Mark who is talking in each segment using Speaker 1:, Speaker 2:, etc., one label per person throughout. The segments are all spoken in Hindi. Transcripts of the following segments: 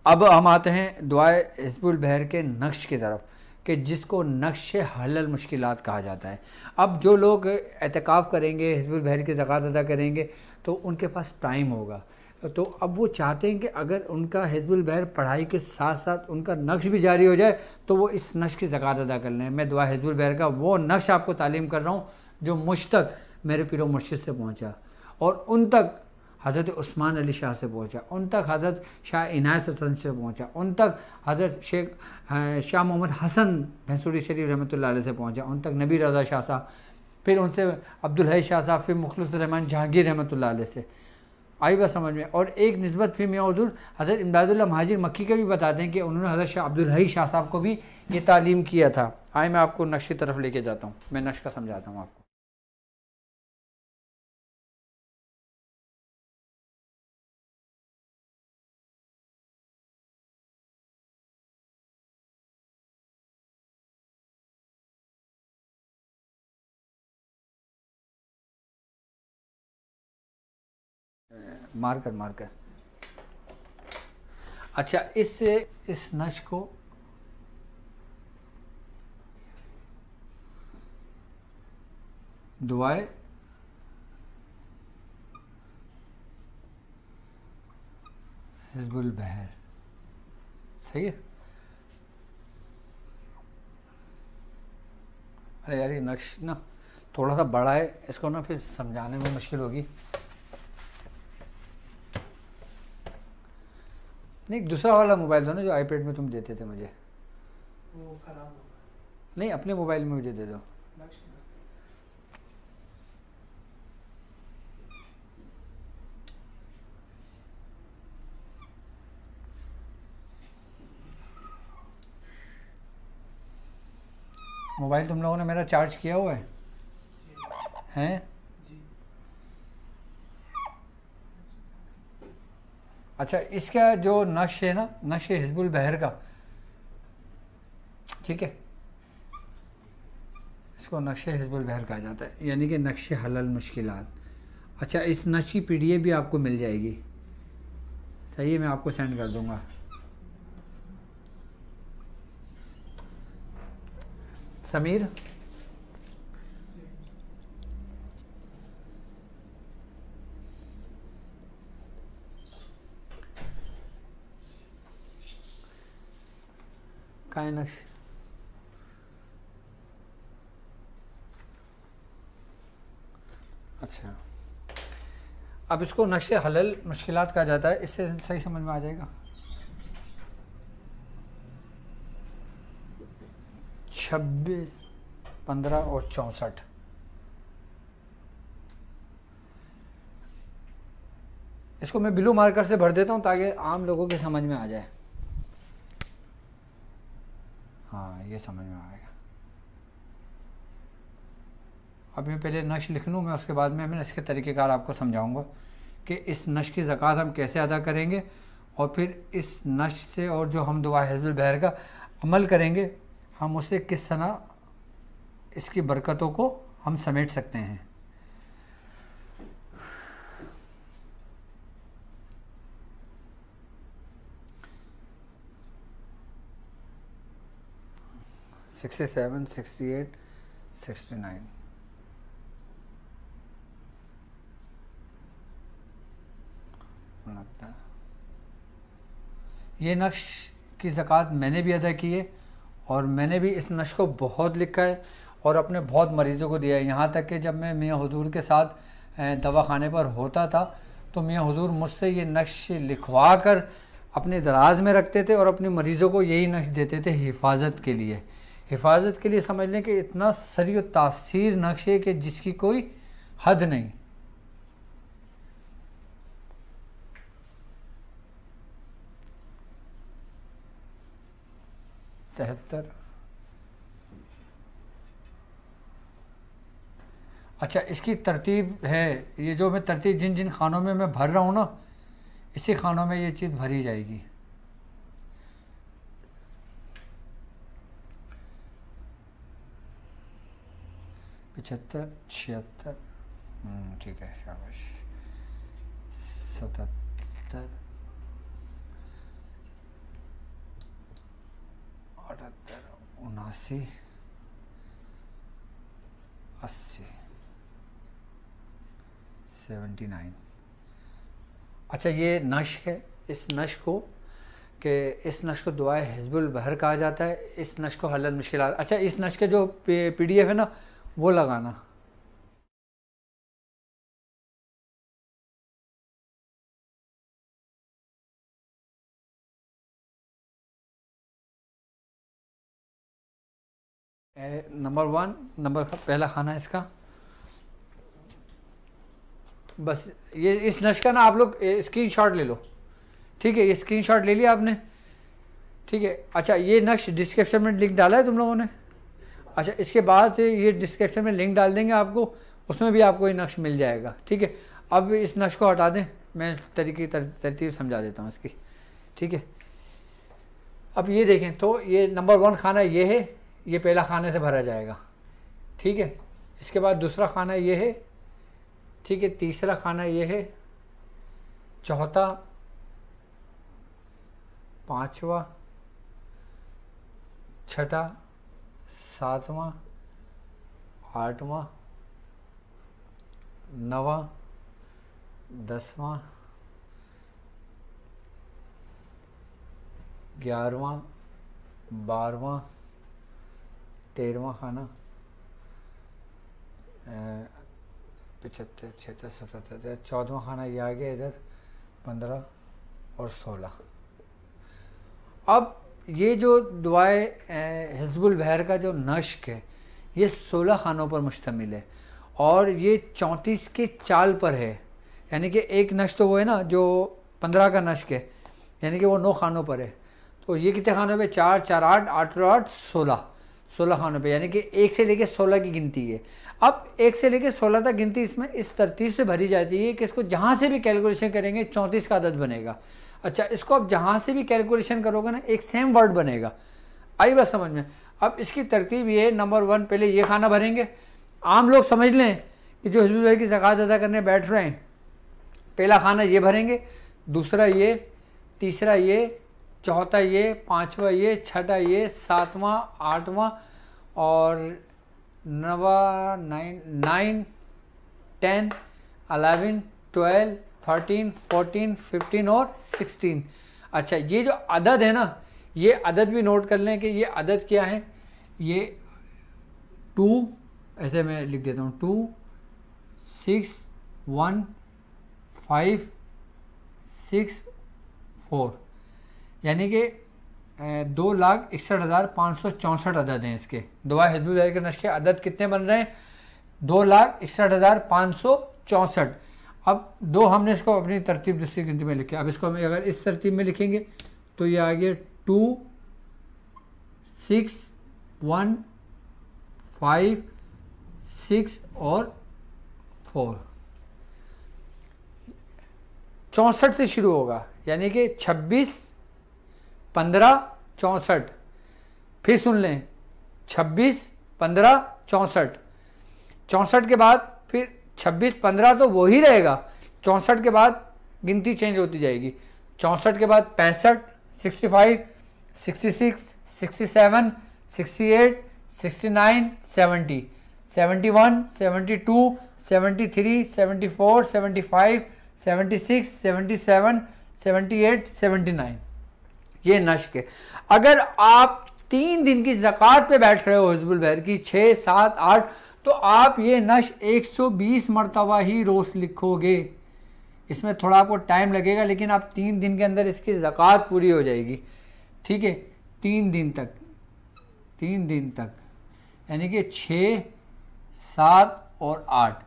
Speaker 1: अब हम आते हैं दुआए हिज़्बुल बहर के नक्श की तरफ, कि जिसको नक्श हलल मुश्किलात कहा जाता है। अब जो लोग एतकाफ़ करेंगे, हिज़्बुल बहर की ज़कात अदा करेंगे, तो उनके पास टाइम होगा। तो अब वो चाहते हैं कि अगर उनका हिज़्बुल बहर पढ़ाई के साथ साथ उनका नक्श भी जारी हो जाए तो वो इस नक्श की ज़कात अदा कर लें। मैं दुआ हिज़्बुल बहर का वो नक्श आपको तालीम कर रहा हूँ जो मुझ तक मेरे पीरो मुर्शिद से पहुँचा, और उन तक हज़रत उस्मान अली शाह से पहुँचा, उन तक हज़रत शाह इनायत हसन से पहुँचा, उन तक हज़रत शेख शाह मोहम्मद हसन भैंसूरी शरीफ रहमतुल्लाह अलैह से पहुँचा, उन तक नबी रज़ा शाह साहब, फिर उनसे अब्दुल हई शाह साहब, फिर मुखलिस रहमान जहांगीर रहमतुल्लाह अलैह से। आई बात समझ में। और एक निस्बत फिर मियाँ हुज़ूर हज़रत इमदादुल्लाह महाजिर मक्की के भी बताते हैं कि उन्होंने हज़रत शाह अब्दुल हई शाह साहब को भी ये तालीम किया था। आए मैं आपको नक्श की तरफ लेके जाता हूँ, मैं नक्श का समझाता हूँ आपको। मारकर मारकर अच्छा, इससे इस नक्श को दुआए हिज़्बुल बहर, सही है। अरे यार ये नक्श ना थोड़ा सा बड़ा है, इसको ना फिर समझाने में मुश्किल होगी। नहीं, दूसरा वाला मोबाइल दो ना जो आईपैड में तुम देते थे मुझे,
Speaker 2: वो खराब होगा।
Speaker 1: नहीं अपने मोबाइल में मुझे दे दो।
Speaker 2: लक्ष्य
Speaker 1: मोबाइल तुम लोगों ने मेरा चार्ज किया हुआ है हैं?
Speaker 2: जी।
Speaker 1: अच्छा, इसका जो नक्श है ना, नक्श हिज़्बुल बहर का, ठीक है, इसको नक्श हिज़्बुल बहर कहा जाता है, यानी कि नक्श हलल मुश्किलात। अच्छा, इस नक्श की पीडीएफ भी आपको मिल जाएगी, सही है, मैं आपको सेंड कर दूंगा। समीर, कहाँ है नक्श? अच्छा, अब इसको नक्श हलल मुश्किलात कहा जाता है, इससे सही समझ में आ जाएगा। 26, 15 और 64, इसको मैं ब्लू मार्कर से भर देता हूँ ताकि आम लोगों के समझ में आ जाए। हाँ, ये समझ में आएगा। अब मैं पहले नक्श लिख लूँ, मैं उसके बाद में मैं इसके तरीक़ेकार आपको समझाऊंगा कि इस नक्श की ज़कात हम कैसे अदा करेंगे, और फिर इस नक्श से और जो हम दुआ हिज़्बुल बहर का अमल करेंगे, हम उससे किस तरह इसकी बरकतों को हम समेट सकते हैं। सिक्सटी 68, 69, ये नक्श की ज़कात मैंने भी अदा की है, और मैंने भी इस नक्श को बहुत लिखा है और अपने बहुत मरीज़ों को दिया है। यहाँ तक कि जब मैं मियाँ हुज़ूर के साथ दवाखाने पर होता था तो मियाँ हुज़ूर मुझसे ये नक्श लिखवा कर अपने दराज में रखते थे और अपने मरीज़ों को यही नक्श देते थे हिफाजत के लिए। हिफाजत के लिए समझ लें कि इतना सरी तासीर नक्श है कि जिसकी कोई हद नहीं। तिहत्तर। अच्छा, इसकी तरतीब है, ये जो मैं तरतीब जिन जिन खानों में मैं भर रहा हूँ ना, इसी खानों में ये चीज़ भरी जाएगी। पचहत्तर, 76, ठीक है, शाबाश। 77, 79 80 79। अच्छा ये नश्क है, इस नश्क को इस नश्क को दुआए हिज़्बुल बहर कहा जाता है। इस नश्क को हल्ल मुश्किलात। अच्छा इस नश्क के जो PDF है ना वो लगाना। नंबर 1 पहला खाना है इसका। बस ये इस नश्क का ना आप लोग स्क्रीनशॉट ले लो, ठीक है। ये स्क्रीनशॉट ले लिया आपने, ठीक है। अच्छा ये नक्श डिस्क्रिप्शन में लिंक डाला है तुम लोगों ने। अच्छा इसके बाद ये डिस्क्रिप्शन में लिंक डाल देंगे आपको, उसमें भी आपको ये नक्श मिल जाएगा, ठीक है। अब इस नक्श को हटा दें, मैं तरतीब समझा देता हूँ इसकी, ठीक है। अब ये देखें तो ये नंबर 1 खाना ये है, ये पहला खाने से भरा जाएगा, ठीक है। इसके बाद दूसरा खाना ये है, ठीक है। तीसरा खाना ये है, चौथा, पांचवा, छठा, सातवां, आठवां, नवा, 10वां, 11वां, 12वां, 13वां खाना, 75 76 77 14वां खाना ये आ गया इधर, 15 और 16। अब ये जो दुआए हिज़्बुल बहर का जो नश्क है ये 16 खानों पर मुश्तमिल है और ये 34 के चाल पर है। यानी कि एक नश्क तो वो है ना जो 15 का नश्क है, यानी कि वो 9 खानों पर है। तो ये कितने खानों पे? 4 4 8 8 8 16 खानों पे, यानी कि 1 से लेकर 16 की गिनती है। अब 1 से लेकर 16 तक गिनती इसमें इस तरतीब से भरी जाती है कि इसको जहाँ से भी कैलकुलेशन करेंगे 34 का अदद बनेगा। अच्छा इसको अब जहाँ से भी कैलकुलेशन करोगे ना एक सेम वर्ड बनेगा। आई बात समझ में? अब इसकी तरतीब ये, नंबर 1 पहले ये खाना भरेंगे। आम लोग समझ लें कि जो हिज़्बुल बहर की ज़कात अदा करने बैठ रहे हैं, पहला खाना ये भरेंगे, दूसरा ये, तीसरा ये, चौथा ये, पाँचवा ये, छठा ये, सातवां, आठवां और 9 10 11 12 13 14 15 और 16। अच्छा ये जो अदद है ना, ये अदद भी नोट कर लें कि ये अदद क्या है। ये 2, ऐसे मैं लिख देता हूँ, 2 6 1 5 6 4, यानी कि 2,61,564 अदद हैं इसके। दुआ हिज़्बुल बहर के नश्क के अदद कितने बन रहे हैं? 2,61,564। अब दो हमने इसको अपनी तरतीब दूसरी गिनती में लिखे। अब इसको हम अगर इस तरतीब में लिखेंगे तो ये आ गया 2 6 1 5 6 और 4। 64 से शुरू होगा, यानी कि 26 15 64। फिर सुन लें, 26 15 64। 64 के बाद फिर 26 15 तो वो ही रहेगा, 64 के बाद गिनती चेंज होती जाएगी। 64 के बाद 65 65 66 67 68 69 70 71 72 73 74 75 76 77 78 79। ये नश्क है। अगर आप 3 दिन की ज़कात पे बैठ रहे हो हिज़्बुल बहर की, 6 7 8, तो आप ये नश्क 120 मरतबा ही रोज़ लिखोगे। इसमें थोड़ा आपको टाइम लगेगा, लेकिन आप 3 दिन के अंदर इसकी ज़कात पूरी हो जाएगी, ठीक है। 3 दिन तक, 3 दिन तक, यानी कि 6 7 और 8।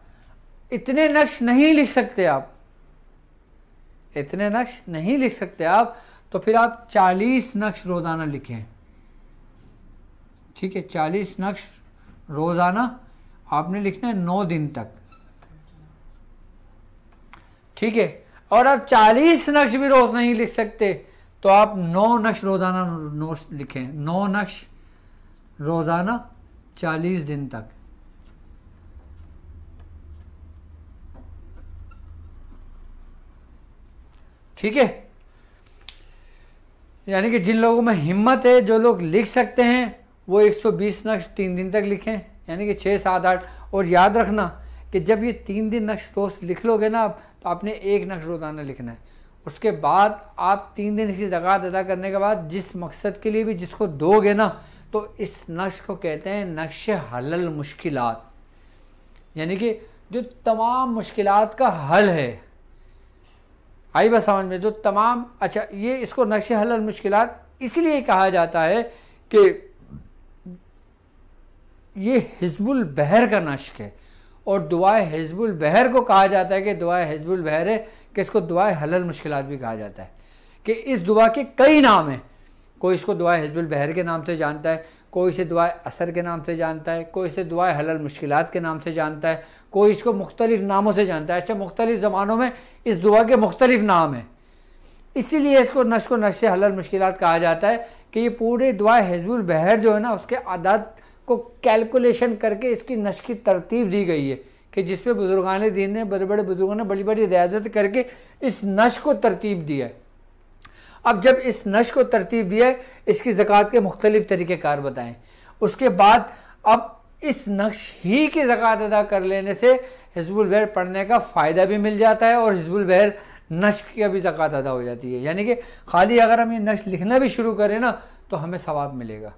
Speaker 1: इतने नक्श नहीं लिख सकते आप, इतने नक्श नहीं लिख सकते आप, तो फिर आप 40 नक्श रोज़ाना लिखें, ठीक है। 40 नक्श रोज़ाना आपने लिखना है 9 दिन तक, ठीक है। और आप 40 नक्श भी रोज़ नहीं लिख सकते तो आप 9 नक्श रोज़ाना नोट्स लिखें, 9 नक्श रोज़ाना 40 दिन तक, ठीक है। यानी कि जिन लोगों में हिम्मत है, जो लोग लिख सकते हैं, वो 120 नक्श 3 दिन तक लिखें, यानी कि 6, 7, 8। और याद रखना कि जब ये 3 दिन नक्श रोज़ लिख लोगे ना आप, तो आपने 1 नक्श रोज़ाना लिखना है। उसके बाद आप 3 दिन की ज़कात अदा करने के बाद जिस मकसद के लिए भी जिसको दोगे ना, तो इस नक्श को कहते हैं नक्श हलल मुश्किलात, यानी कि जो तमाम मुश्किलात का हल है। आई बात समझ में? जो तमाम, अच्छा, ये इसको नक्श हलल मुश्किलात इसलिए कहा जाता है कि ये हिज़्बुल बहर का नश्क है। और दुआए हिज़्बुल बहर को कहा जाता है कि दुआए हिज़्बुल बहर है, कि इसको दुआए हलल मुश्किलात भी कहा जाता है। कि इस दुआ के कई नाम हैं। कोई इसको दुआए हिज़्बुल बहर के नाम से जानता है, कोई इसे दुआए असर के नाम से जानता है, कोई इसे दुआए हलल मुश्किलात के नाम से जानता है, कोई इसको मुख्तलिफ नामों से जानता है। अच्छा, मुख्तलिफ ज़मानों में इस दुआ के मुख्तलिफ नाम हैं, इसीलिए इसको नक्श हलल मुश्किलात कहा जाता है। कि ये पूरे दुआए हिज़्बुल बहर जो है ना, उसके आदात को कैलकुलेशन करके इसकी नक्श की तरतीब दी गई है, कि जिस पे बुजुर्गान दीन ने, बड़े बड़े बुजुर्गों ने बड़ी बड़ी रियाजत करके इस नक्श को तरतीब दिया है। अब जब इस नक्श को तरतीब दिया है, इसकी ज़कात के मुख्तलिफ तरीक़ेकार बताएं। उसके बाद अब इस नक्श ही की ज़कात अदा कर लेने से हिज़्बुल बहर पढ़ने का फ़ायदा भी मिल जाता है, और हिज़्बुल बहर नक्श की भी ज़कात अदा हो जाती है। यानी कि खाली अगर हम ये नक्श लिखना भी शुरू करें ना, तो हमें सवाब मिलेगा,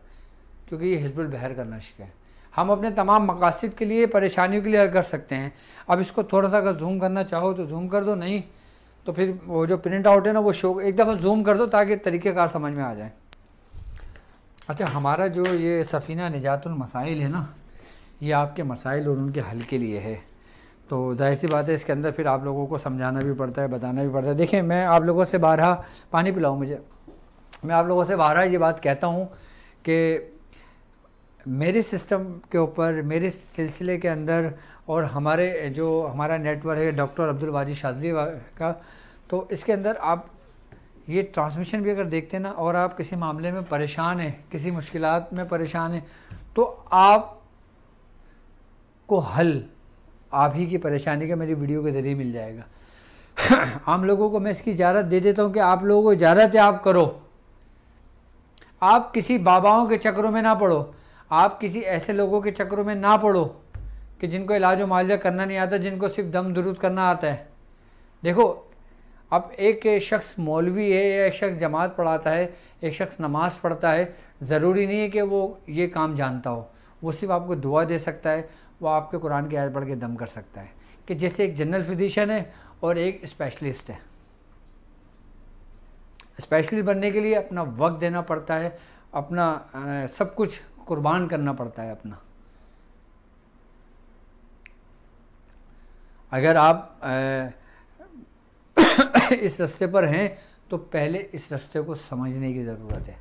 Speaker 1: क्योंकि ये हिज़्बुल बहर का नश्क है। हम अपने तमाम मकासद के लिए, परेशानियों के लिए कर सकते हैं। अब इसको थोड़ा सा अगर जूम करना चाहो तो जूम कर दो, नहीं तो फिर वो जो प्रिंट आउट है ना, वो शो एक दफ़ा जूम कर दो ताकि तरीक़ेकार समझ में आ जाए। अच्छा, हमारा जो ये सफ़ीना निजातुल मसाइल है ना, ये आपके मसाइल और उनके हल के लिए है। तो जाहिर सी बात है, इसके अंदर फिर आप लोगों को समझाना भी पड़ता है, बताना भी पड़ता है। देखिए, मैं आप लोगों से बारहा, पानी पिलाऊँ मुझे, मैं आप लोगों से बारहा ये बात कहता हूँ कि मेरे सिस्टम के ऊपर, मेरे सिलसिले के अंदर, और हमारे जो हमारा नेटवर्क है डॉक्टर अब्दुल वाजिद शाज़ली का, तो इसके अंदर आप ये ट्रांसमिशन भी अगर देखते हैं ना, और आप किसी मामले में परेशान हैं, किसी मुश्किलात में परेशान हैं, तो आप को हल आप ही की परेशानी का मेरी वीडियो के ज़रिए मिल जाएगा। आम लोगों को मैं इसकी इजाज़त दे देता हूँ कि आप लोगों को इजाज़त है, आप करो। आप किसी बाबाओं के चक्रों में ना पड़ो, आप किसी ऐसे लोगों के चक्रों में ना पड़ो कि जिनको इलाज व मुआवजा करना नहीं आता, जिनको सिर्फ दम दुरूद करना आता है। देखो, अब एक शख्स मौलवी है, या एक शख्स जमात पढ़ाता है, एक शख्स नमाज़ पढ़ता है, ज़रूरी नहीं है कि वो ये काम जानता हो। वो सिर्फ आपको दुआ दे सकता है, वो आपके कुरान की आयत पढ़ के दम कर सकता है। कि जैसे एक जनरल फिजिशियन है और एक स्पेशलिस्ट है। स्पेशलिस्ट बनने के लिए अपना वक्त देना पड़ता है, अपना सब कुछ कुर्बान करना पड़ता है अपना। अगर आप इस रास्ते पर हैं, तो पहले इस रास्ते को समझने की ज़रूरत है।